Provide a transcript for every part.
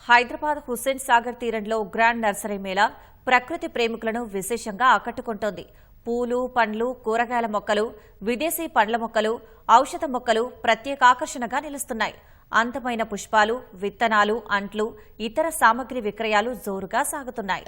హైదరాబాద్ హుస్సేన్ సాగర్ తీరంలో grand nursery Mela ప్రకృతి ప్రేమికులను విశేషంగా ఆకట్టుకుంటోంది. పూలు, పండ్లు, కూరగాయల మొక్కలు, విదేశీ పండ్ల మొక్కలు, ఔషధ మొక్కలు ప్రత్యేక ఆకర్షణగా నిలుస్తున్నాయి. అందమైన పుష్పాలు, విత్తనాలు, అంట్లు, ఇతర సామగ్రి విక్రయాలు జోరుగా సాగుతున్నాయి.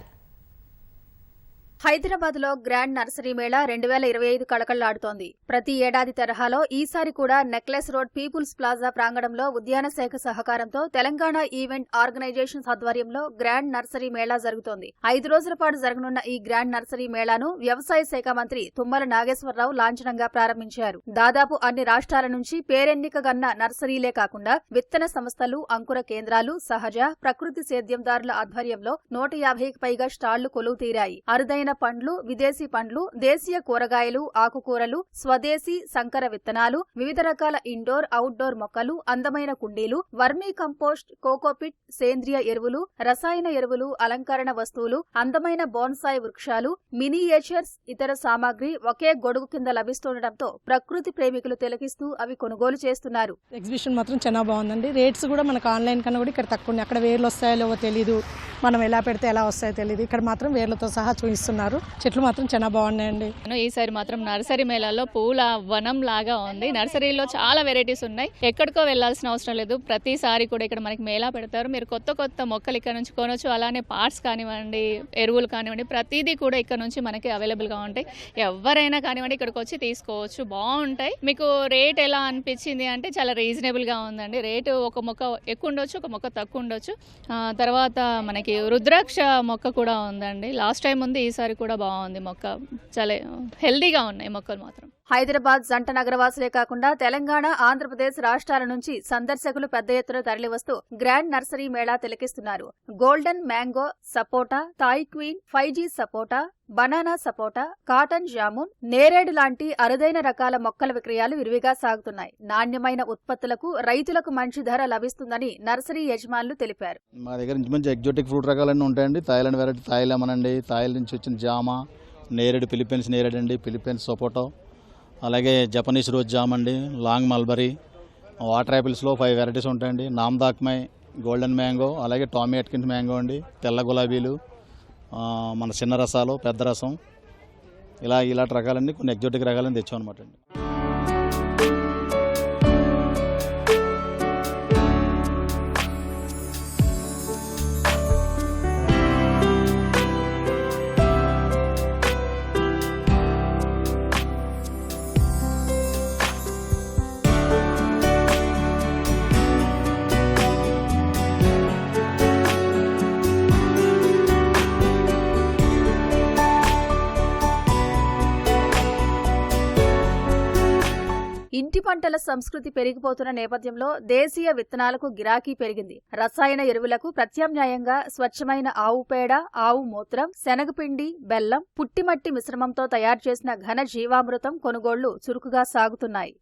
హైదరాబాద్ లో గ్రాండ్ నర్సరీ మేళా 2025 కళకళ్లాడుతోంది. ప్రతి ఏడాది తరహాలో ఈసారి కూడా నెక్లెస్ రోడ్ పీపుల్స్ ప్లాజా ప్రాంగణంలో ఉద్యాన శాఖ సహకారంతో తెలంగాణ ఈవెంట్ ఆర్గనైజేషన్స్ ఆధ్వర్యంలో గ్రాండ్ నర్సరీ మేళా జరుగుతోంది. 5 రోజుల పాటు జరగనున్న ఈ గ్రాండ్ నర్సరీ మేళాను వ్యవసాయ శాఖ మంత్రి తుమ్మల నాగేశ్వరరావు లాంఛనంగా ప్రారంభించారు. దాదాపు అన్ని రాష్ట్రాల నుంచి పేరెన్నికగన్న నర్సరీలే కాకుండా విత్తన సంస్థలు, అంకుర కేంద్రాలు, సహజ, ప్రకృతి సేద్యందారుల ఆధ్వర్యంలో 150కి పైగా స్టాళ్లు కొలువు తీరాయి. అరుదైన పండ్లు, విదేశీ పండ్లు, దేశీయ కూరగాయలు, ఆకుకూరలు, స్వదేశీ సంకర విత్తనాలు, వివిధ రకాల ఇండోర్, అవుట్డోర్ మొక్కలు, అందమైన కుండీలు, వర్మీ కంపోస్ట్, కోకోపిట్, సేంద్రియ ఎరువులు, రసాయన ఎరువులు, అలంకరణ వస్తువులు, అందమైన బోన్సాయి వృక్షాలు, మినియేచర్స్, ఇతర సామాగ్రి ఒకే గొడుగు కింద లభిస్తుండటంతో ప్రకృతి ప్రేమికులు తిలకిస్తూ అవి కొనుగోలు చేస్తున్నారు. ఎగ్జిబిషన్ మాత్రం చాలా బాగుందండి. రేట్స్ కూడా మనకు ఆన్లైన్ కన్నా కూడా ఇక్కడ తక్కువ. అక్కడ వేర్లు వస్తాయో లేవో తెలియదు, మనం ఎలా పెడితే ఎలా వస్తాయో తెలియదు. ఇక్కడ మాత్రం వేర్లతో సహా చూపిస్తున్నారు. చెట్లు మాత్రం చాలా బాగున్నాయండి. ఈసారి మాత్రం నర్సరీ మేళాలో పూల వనం లాగా ఉంది. నర్సరీలో చాలా వెరైటీస్ ఉన్నాయి. ఎక్కడికో వెళ్లాల్సిన అవసరం లేదు. ప్రతిసారి కూడా ఇక్కడ మనకి మేళా పెడతారు. మీరు కొత్త కొత్త మొక్కలు ఇక్కడ నుంచి కొనొచ్చు. అలానే పార్ట్స్ కానివ్వండి, ఎరువులు కానివ్వండి, ప్రతిదీ కూడా ఇక్కడ నుంచి మనకి అవైలబుల్ గా ఉంటాయి. ఎవరైనా కానివ్వండి ఇక్కడికి వచ్చి తీసుకోవచ్చు. బాగుంటాయి. మీకు రేట్ ఎలా అనిపించింది అంటే చాలా రీజనబుల్ గా ఉందండి. రేటు ఒక మొక్క ఎక్కువ ఉండొచ్చు, ఒక మొక్క తక్కువ ఉండొచ్చు. తర్వాత మనకి రుద్రాక్ష మొక్క కూడా ఉందండి. లాస్ట్ టైం ఉంది, ఈసారి కూడా బాగుంది. మొక్క చాలా హెల్దీగా ఉన్నాయి మొక్కలు మాత్రం. హైదరాబాద్ జంట నగరవాసులే కాకుండా తెలంగాణ, ఆంధ్రప్రదేశ్ రాష్ట్రాల నుంచి సందర్శకులు పెద్ద ఎత్తున తరలివస్తూ గ్రాండ్ నర్సరీ మేళా తిలకిస్తున్నారు. Golden mango sapota, Thai queen, 5G sapota, banana sapota, cotton jamun, నేరేడు లాంటి అరుదైన రకాల మొక్కల విక్రయాలు విరివిగా సాగుతున్నాయి. నాణ్యమైన ఉత్పత్తులకు రైతులకు మంచి ధర లభిస్తుందని నర్సరీ యజమానులు తెలిపారు. మా దగ్గర మంచి ఎగ్జోటిక్ ఫ్రూట్ రకాలన్నీ ఉంటాయండి. థాయిలాండ్ వెరైటీ థాయి లెమన్ అండి, థాయిలాండ్ నుంచి వచ్చిన జామ, నేరేడు ఫిలిప్పీన్స్ నేరేడు అండి, ఫిలిప్పీన్స్ సపోటో, అలాగే జపనీస్ రోజ్ జామ్ అండి, లాంగ్ మల్బరీ, వాటర్ యాపిల్స్లో 5 వెరైటీస్ ఉంటాయండి. నామ్దాక్మై, గోల్డెన్ మ్యాంగో, అలాగే టామీ అట్కిన్స్ మ్యాంగో అండి, తెల్ల గులాబీలు, మన చిన్న రసాలు, పెద్ద రసం, ఇలాంటి రకాలన్నీ కొన్ని ఎగ్జోటిక్ రకాలని తెచ్చాం అనమాట అండి. ఇంటి పంటల సంస్కృతి పెరిగిపోతున్న నేపథ్యంలో దేశీయ విత్తనాలకు గిరాకీ పెరిగింది. రసాయన ఎరువులకు ప్రత్యామ్నాయంగా స్వచ్ఛమైన ఆవు పేడ, ఆవు మూత్రం, శనగపిండి, బెల్లం, పుట్టిమట్టి మిశ్రమంతో తయారు చేసిన ఘన జీవామృతం కొనుగోళ్లు చురుకుగా సాగుతున్నాయి.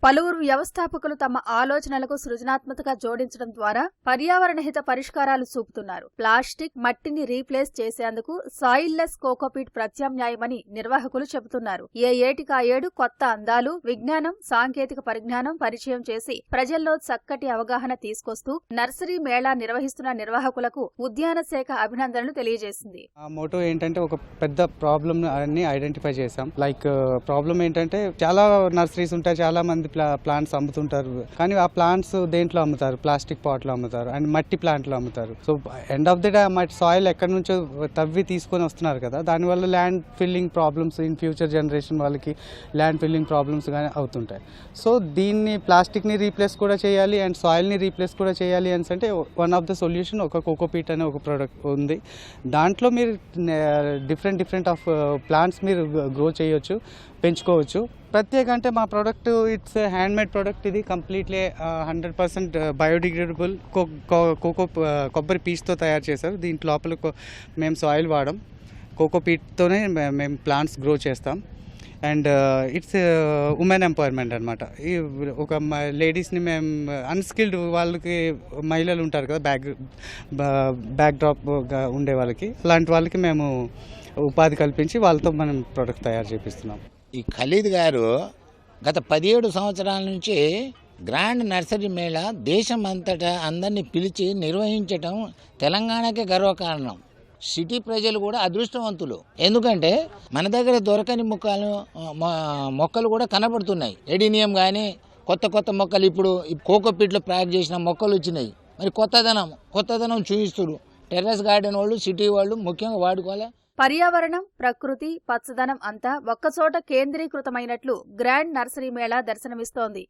పలువురు వ్యవస్థాపకులు తమ ఆలోచనలకు సృజనాత్మకత జోడించడం ద్వారా పర్యావరణహిత పరిష్కారాలు చూపుతున్నారు. ప్లాస్టిక్, మట్టిని రీప్లేస్ చేసేందుకు సాయిల్లెస్ కోకోపీట్ ప్రత్యామ్నాయమని నిర్వాహకులు చెబుతున్నారు. ఏ ఏటికా ఏడు కొత్త అందాలు, విజ్ఞానం, సాంకేతిక పరిజ్ఞానం పరిచయం చేసి ప్రజల్లో చక్కటి అవగాహన తీసుకొస్తూ నర్సరీ మేళా నిర్వహిస్తున్న నిర్వాహకులకు ఉద్యాన శాఖ అభినందనలు తెలియజేసింది. ఆ మోటో ఏంటంటే ఒక పెద్ద ప్రాబ్లం ని ఐడెంటిఫై చేసాం. లైక్ ప్రాబ్లం ఏంటంటే చాలా నర్సరీస్ ఉంటాయి, చాలా మంది ప్లాంట్స్ అమ్ముతుంటారు. కానీ ఆ ప్లాంట్స్ దేంట్లో అమ్ముతారు? ప్లాస్టిక్ పాట్లో అమ్ముతారు అండ్ మట్టి ప్లాంట్లో అమ్ముతారు. So end of the day మట్టి సాయిల్ ఎక్కడి నుంచో తవ్వి తీసుకొని వస్తున్నారు కదా, దానివల్ల land filling problems, in future generation వాళ్ళకి ల్యాండ్ ఫిల్లింగ్ ప్రాబ్లమ్స్ కానీ అవుతుంటాయి. సో దీన్ని ప్లాస్టిక్ని రీప్లేస్ కూడా చేయాలి అండ్ సాయిల్ని రీప్లేస్ కూడా చేయాలి అని అంటే వన్ ఆఫ్ ద సొల్యూషన్ ఒక కోకోపీట్ అనే ఒక ప్రోడక్ట్ ఉంది. దాంట్లో మీరు డిఫరెంట్ ఆఫ్ ప్లాంట్స్ మీరు గ్రో చేయొచ్చు. పెంచుకోవచ్చు. ప్రత్యేక అంటే మా ప్రోడక్ట్ ఇట్స్ హ్యాండ్మేడ్ ప్రోడక్ట్. ఇది కంప్లీట్లీ 100% బయోడిగ్రేడబుల్ కొబ్బరి పీచ్తో తయారు చేశారు. దీంట్లో లోపల మేము సాయిల్ వాడడం, కోకో పీట్తోనే మేము ప్లాంట్స్ గ్రో చేస్తాం. అండ్ ఇట్స్ ఉమెన్ ఎంపవర్మెంట్ అనమాట. ఈ ఒక లేడీస్ని మేము అన్స్కిల్డ్ వాళ్ళకి, మహిళలు ఉంటారు కదా బ్యాక్ డ్రాప్గా ఉండే వాళ్ళకి, అలాంటి వాళ్ళకి మేము ఉపాధి కల్పించి వాళ్ళతో మనం ప్రోడక్ట్ తయారు చేపిస్తున్నాం. ఈ ఖలీద్ గారు గత 17 సంవత్సరాల నుంచి గ్రాండ్ నర్సరీ మేళా దేశం అంతటా అందరినీ పిలిచి నిర్వహించటం తెలంగాణకే గర్వకారణం. సిటీ ప్రజలు కూడా అదృష్టవంతులు. ఎందుకంటే మన దగ్గర దొరకని మొక్కలు కూడా కనబడుతున్నాయి. ఎడినియం కానీ కొత్త మొక్కలు, ఇప్పుడు కోకోపీట్లో ప్యాక్ చేసిన మొక్కలు వచ్చినాయి. మరి కొత్తదనం చూపిస్తున్నారు. టెర్రస్ గార్డెన్ వాళ్ళు, సిటీ వాళ్ళు ముఖ్యంగా వాడుకోవాలి. పర్యావరణం, ప్రకృతి, పచ్చదనం అంతా ఒక్కచోట కేంద్రీకృతమైనట్లు గ్రాండ్ నర్సరీ మేళా దర్శనమిస్తోంది.